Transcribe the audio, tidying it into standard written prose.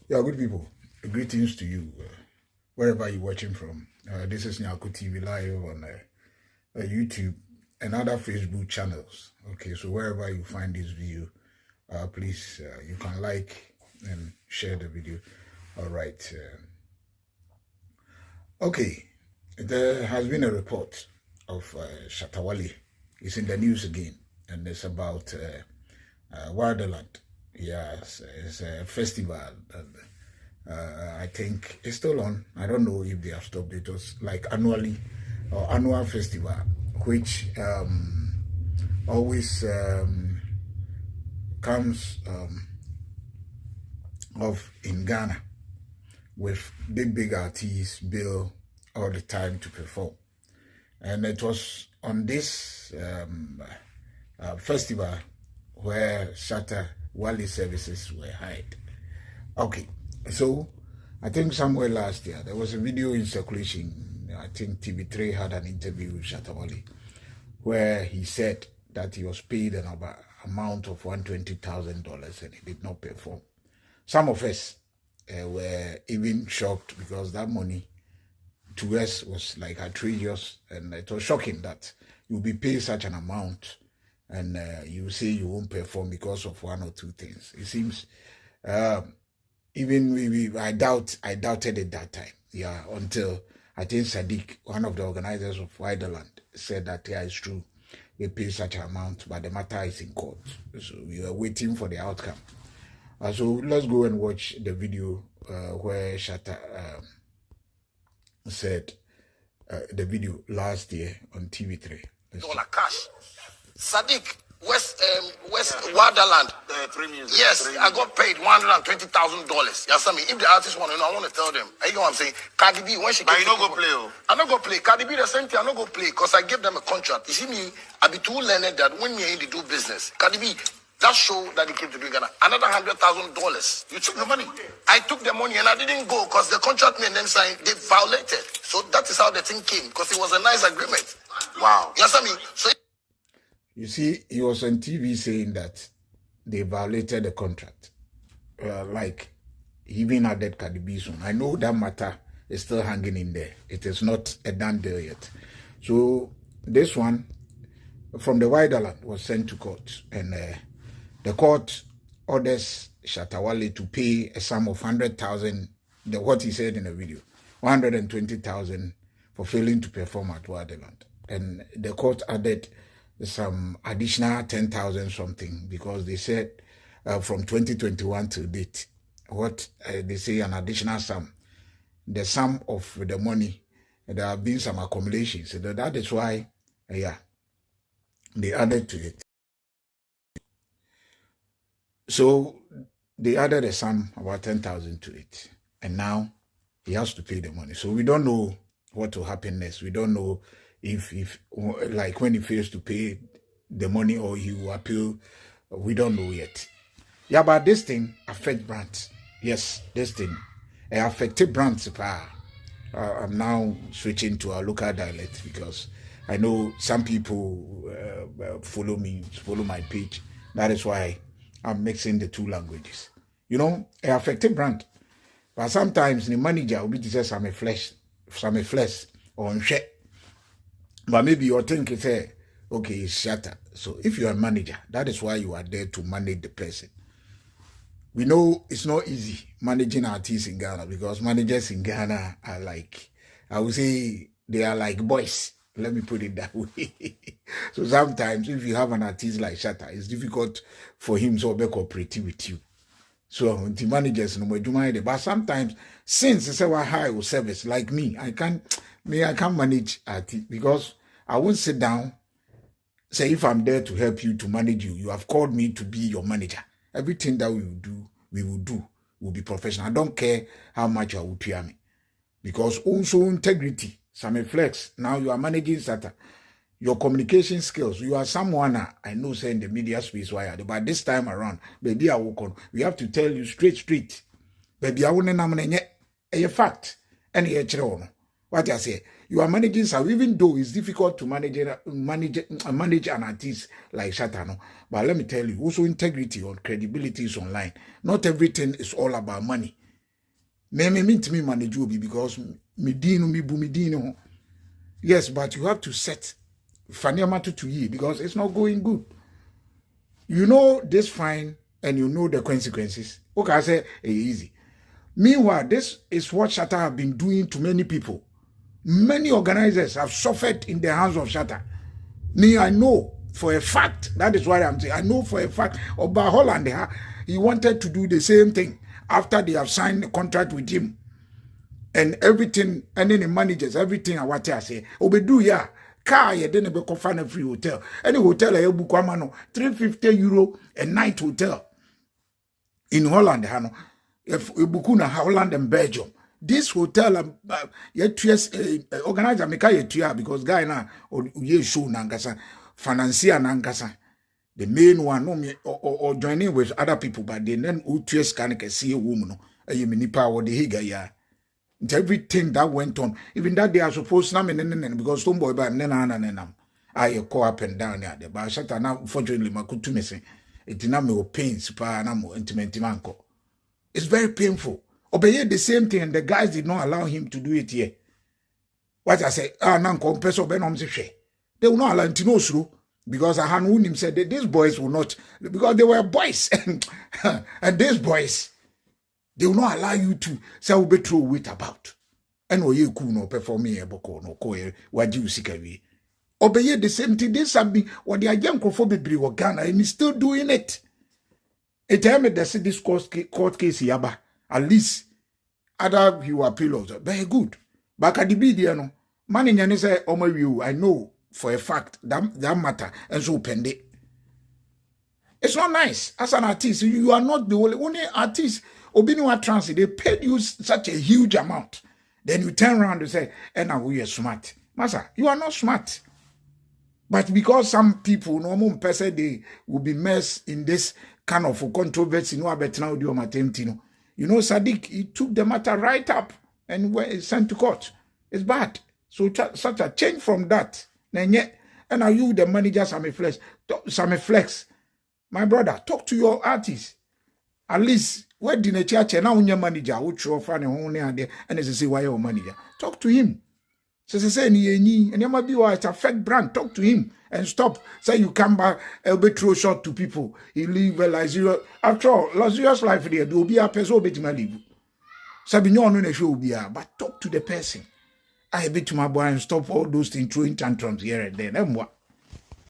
Yeah, good people. Greetings to you, wherever you're watching from. This is Nyako TV live on YouTube and other Facebook channels. Okay, so wherever you find this video, please, you can like and share the video. All right. Okay, there has been a report of Shatta Wale. It's in the news again, and it's about Wildaland. Yes, it's a festival. I think it's still on. I don't know if they have stopped it. It was like annual festival, which always comes off in Ghana with big artists bill all the time to perform. And it was on this festival where Shatta Wale services were hired. Okay, so I think somewhere last year there was a video in circulation. I think TV3 had an interview with Shatta Wale where he said that he was paid an amount of $120,000 and he did not perform. Some of us were even shocked because that money to us was like outrageous, and it was shocking that you'll be paid such an amount and you say you won't perform because of one or two things. It seems even I doubted it that time. Yeah, until I think Sadiq, one of the organizers of Wildaland, said that yeah, it's true. They pay such an amount, but the matter is in court. So we are waiting for the outcome. So let's go and watch the video where Shatta said the video last year on TV3. Dollar cash. Sadiq, West Wildaland. Yes, I got paid $120,000. You see me? If the artist want to know, I want to tell them. You know what I'm saying? Cardi B, when she but you don't go play. I don't go play. Cardi B, the same thing. I don't go play because I gave them a contract. You see me? I be too learned that when me and they do business, Cardi B, that show that they came to do Ghana, another $100,000. You took the money. I took the money and I didn't go because the contract me and them signed, they violated. So that is how the thing came because it was a nice agreement. Wow. You understand me? So you see, he was on TV saying that they violated the contract. Like, he even added Cardi B soon. I know that matter is still hanging in there. It is not a done deal yet. So this one from the Wildaland was sent to court, and the court orders Shatta Wale to pay a sum of 100,000. What he said in the video, 120,000 for failing to perform at Wildaland, and the court added some additional 10,000 something because they said from 2021 to date, what they say an additional sum, the sum of the money, there have been some accumulations. So that is why, yeah, they added to it. So they added a sum about 10,000 to it, and now he has to pay the money. So we don't know what will happen next. We don't know if like when he fails to pay the money or he will appeal. We don't know yet. Yeah, but this thing affects brands. Yes, this thing affected brands. I'm now switching to our local dialect because I know some people follow my page. That is why I'm mixing the two languages. You know, it affected brand. But sometimes the manager will be to say some flesh or shit. But maybe you're thinking, say, okay, it's Shatta. So if you're a manager, that is why you are there to manage the person. We know it's not easy managing artists in Ghana because managers in Ghana are like, I would say, they are like boys. Let me put it that way. So sometimes if you have an artist like Shatta, it's difficult for him to be cooperative with you. So the managers no more do, but sometimes since it's a high service like me, I can't manage artists because I won't sit down. Say if I'm there to help you to manage you, you have called me to be your manager. Everything that we will do will be professional. I don't care how much you will pay me, because also integrity. Some flex. Now you are managing Shatta. Your communication skills. You are someone I know say in the media space why, but this time around, baby, I will call. We have to tell you straight. Baby, I will not a fact. Any what I say. You are managing some, even though it's difficult to manage an artist like Shatta, no? But let me tell you, also integrity or credibility is online. Not everything is all about money. Me meet me manage obi because me dino me bu me dino. Yes, but you have to set Faniama to ye because it's not going good. You know this fine and you know the consequences. Okay, I say easy. Meanwhile, this is what Shatta have been doing to many people. Many organizers have suffered in the hands of Shatta. Me, I know for a fact. That is why I'm saying I know for a fact. Oba Holland, he wanted to do the same thing after they have signed a contract with him. And everything, and then the managers, everything I want to say. Obedu ya car you didn't be find a free hotel. Any hotel I book one €350 a night hotel in Holland, Hano. If Bukuna Holland and Belgium. This hotel yet organizer make a because guy na or ye show nangasa financier nangasa. The main one no me or joining with other people, but then UTS can see a woman a minipa or the higa ya. Everything that went on, even that they are supposed to because some boy by nenam I go up and down there. But Shatta now unfortunately my could to me say it did not make pains pa namo intimate manco. It's very painful. Obey the same thing, and the guys did not allow him to do it here. What I say, nanko peso benom se they will not allow him to know through because I had him said that these boys will not because they were boys and these boys. They will not allow you to say we throw weight about. And you could no perform a boko no koe what you seek away. Obey the same thing. This have been what they are young for baby or Ghana and he's still doing it. A time that this court case yaba. At least other you appeal very good. But at the video no man in your say oh my view, I know for a fact that matter and so pende. It's not nice. As an artist, you are not the only artist. Obinua Transit, they paid you such a huge amount. Then you turn around and say, and now we are smart. Masa, you are not smart. But because some people, normal person, they will be immersed in this kind of controversy, no, but now do you know, Sadiq, he took the matter right up and went sent to court. It's bad. So such a change from that. And are you the manager, Sammy Flex? My brother, talk to your artists. At least, where did the church and now your manager, which you're funny, and they say, why your manager? Talk to him. So they say, and you might be it's a fake brand. Talk to him and stop. Say you come back, a bit throw short to people. He live a like after all, luxurious life there, there will be a person who will live. Sabino no show be but talk to the person. I bet to my boy and stop all those things throwing tantrums here and there.